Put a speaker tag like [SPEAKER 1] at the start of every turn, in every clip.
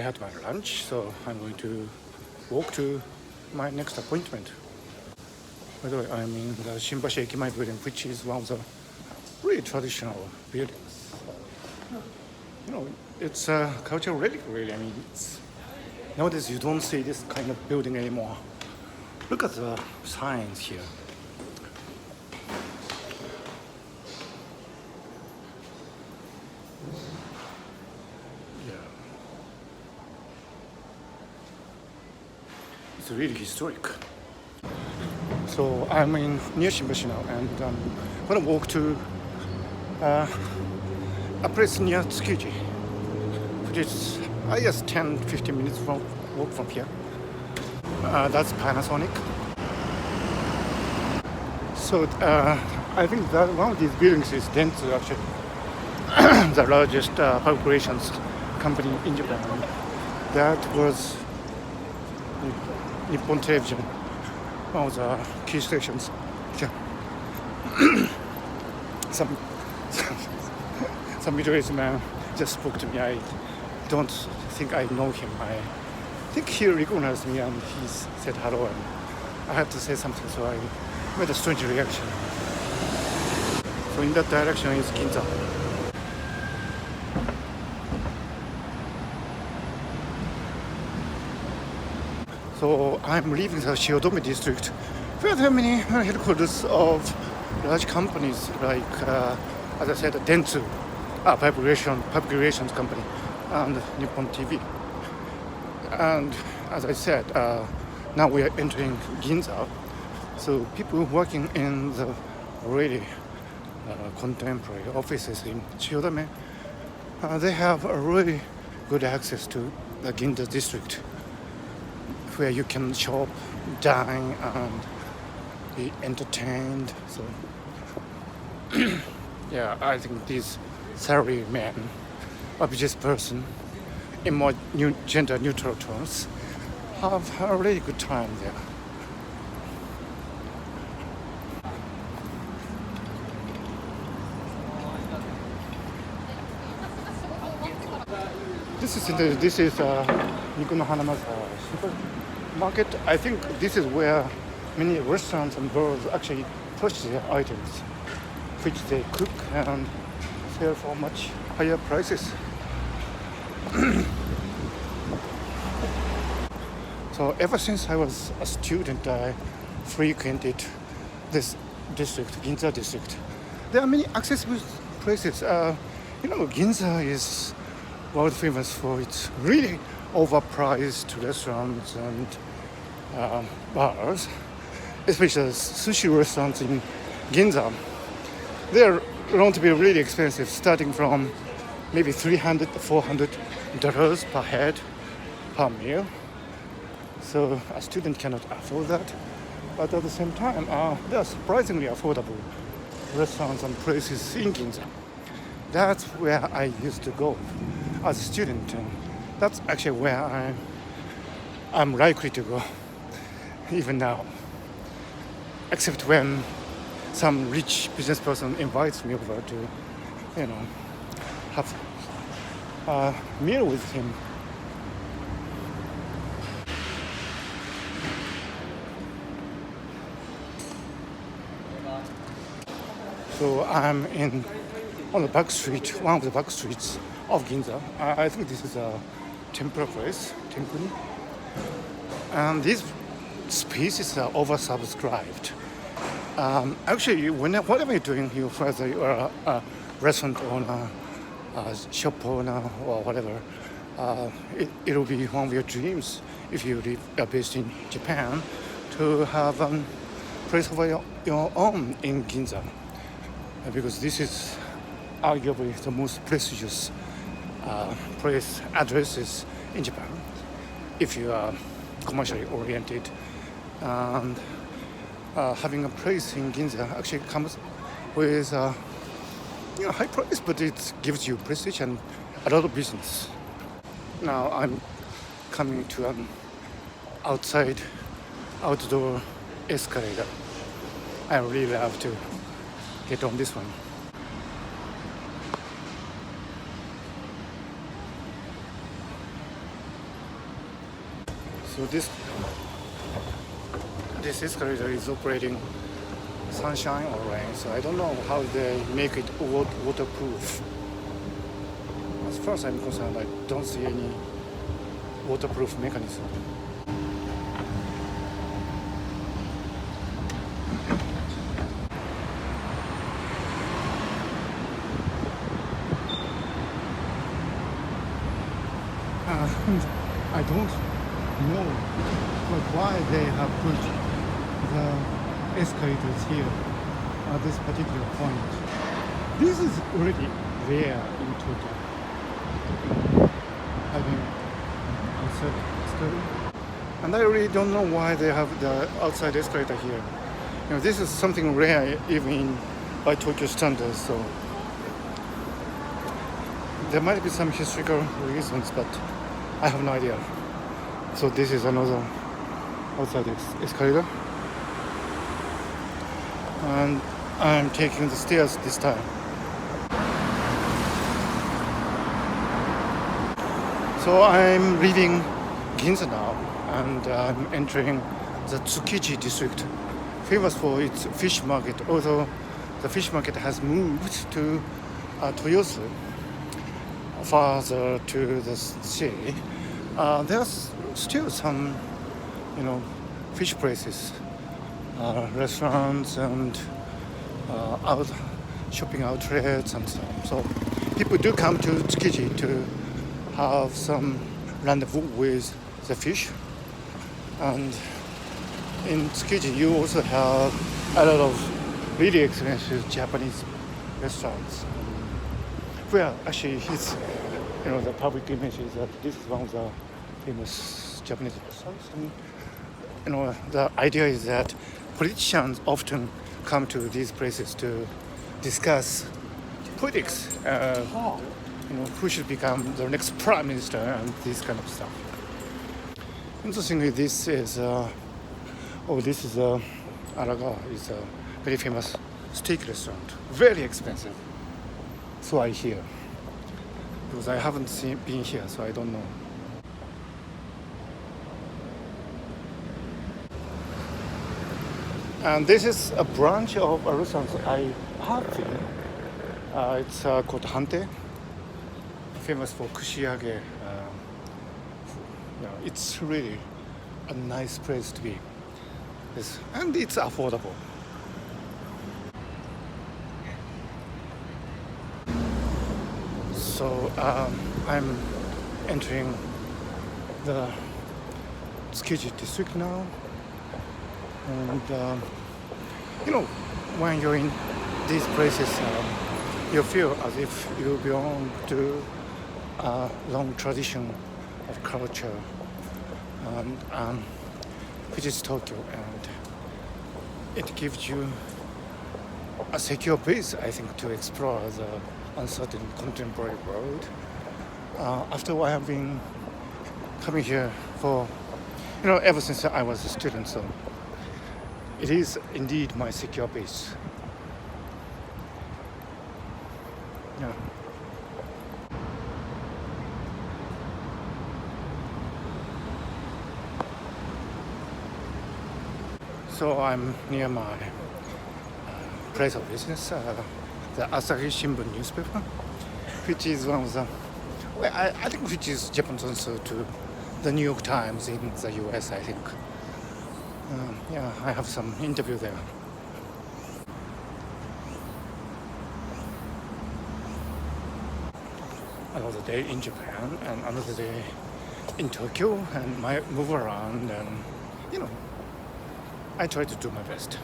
[SPEAKER 1] I had my lunch, so I'm going to walk to my next appointment. By the way, I'm in the Shimbashi Ekimai building, which is one of the really traditional buildings. It's a cultural relic, really. Nowadays you don't see this kind of building anymore. Look at the signs here. Yeah. It's really historic. So I'm in near Shimbashi now, and I'm gonna walk to a place near Tsukiji, which is, I guess, 10-15 minutes walk from here. That's Panasonic. So I think that one of these buildings is Dentsu, actually, the largest public relations company in Japan. That was Nippon Television, one of the key stations. Yeah. some middle-aged man just spoke to me. I don't think I know him. I think he recognized me and he said hello, and I had to say something, so I made a strange reaction. So in that direction is Ginza. So I'm leaving the Shiodome district, where there are many headquarters of large companies like, as I said, Dentsu, public relations company, and Nippon TV. And as I said, now we are entering Ginza. So people working in the really contemporary offices in Shiodome, they have a really good access to the Ginza district, where you can shop, dine, and be entertained. So yeah, I think these salary men, or business person, in more gender neutral terms, have a really good time there. This is Nikuno Hanamasa supermarket. I think this is where many restaurants and bars actually purchase their items, which they cook and sell for much higher prices. So ever since I was a student, I frequented this district, Ginza district. There are many accessible places. Ginza is world famous for its really overpriced restaurants and bars, especially sushi restaurants in Ginza. They're known to be really expensive, starting from maybe $300-400 per head per meal. So a student cannot afford that. But at the same time, there are surprisingly affordable restaurants and places in Ginza. That's where I used to go as a student, and that's actually where I'm likely to go even now, except when some rich business person invites me over to, have a meal with him. So I'm on the back street, one of the back streets of Ginza. I think this is a temple place, Tenkuni. And these spaces are oversubscribed. Actually, whatever you're doing here, whether you are a restaurant owner, a shop owner, or whatever, it'll be one of your dreams if you are based in Japan to have a place of your own in Ginza. Because this is arguably the most prestigious place addresses in Japan if you are commercially oriented. And having a place in Ginza actually comes with high price, but it gives you prestige and a lot of business. Now I'm coming to an outdoor escalator. I really love to get on this one. So this escalator is operating sunshine or rain, so I don't know how they make it waterproof. As far as I'm concerned, I don't see any waterproof mechanism. I don't know why they have put the escalators here at this particular point. This is already rare in Tokyo. Having outside escalator. And I really don't know why they have the outside escalator here. This is something rare even by Tokyo standards, so there might be some historical reasons, but I have no idea. So this is another outside escalator. And I'm taking the stairs this time. So I'm leaving Ginza now, and I'm entering the Tsukiji district, famous for its fish market, although the fish market has moved to Toyosu, farther to the sea. There's still some, fish places, restaurants and shopping outlets and so on. So people do come to Tsukiji to have some rendezvous with the fish. And in Tsukiji, you also have a lot of really expensive Japanese restaurants. Well, actually, it's the public image is that this is one of the famous Japanese restaurants. And, the idea is that politicians often come to these places to discuss politics. Who should become the next prime minister and this kind of stuff. Interestingly, this is Aragawa. It's a very famous steak restaurant. Very expensive. So I hear. Because I haven't been here, so I don't know. And this is a branch of a restaurant I have been. It's called Hante, famous for kushiyage. It's really a nice place to be. And it's affordable. So I'm entering the Tsukiji district now. And when you're in these places, you feel as if you belong to a long tradition of culture, which is Tokyo, and it gives you a secure base, I think, to explore the uncertain contemporary world. After I have been coming here for, ever since I was a student, so it is indeed my secure base. Yeah. So I'm near my place of business, the Asahi Shimbun newspaper, which is one of the, I think which is Japan's answer to the New York Times in the US, I think. I have some interview there. Another day in Japan and another day in Tokyo, and might move around, and I try to do my best.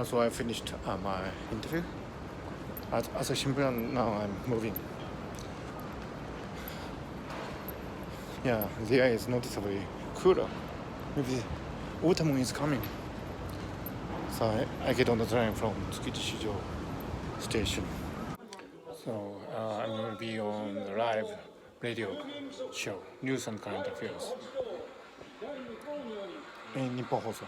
[SPEAKER 1] So I finished my interview at Asahi Shimbun. Now I'm moving. Yeah, the air is noticeably cooler. Maybe autumn is coming. So I get on the train from Tsukiji station. So I'm going to be on the live radio show, News and Current Affairs in Nippon Hoso.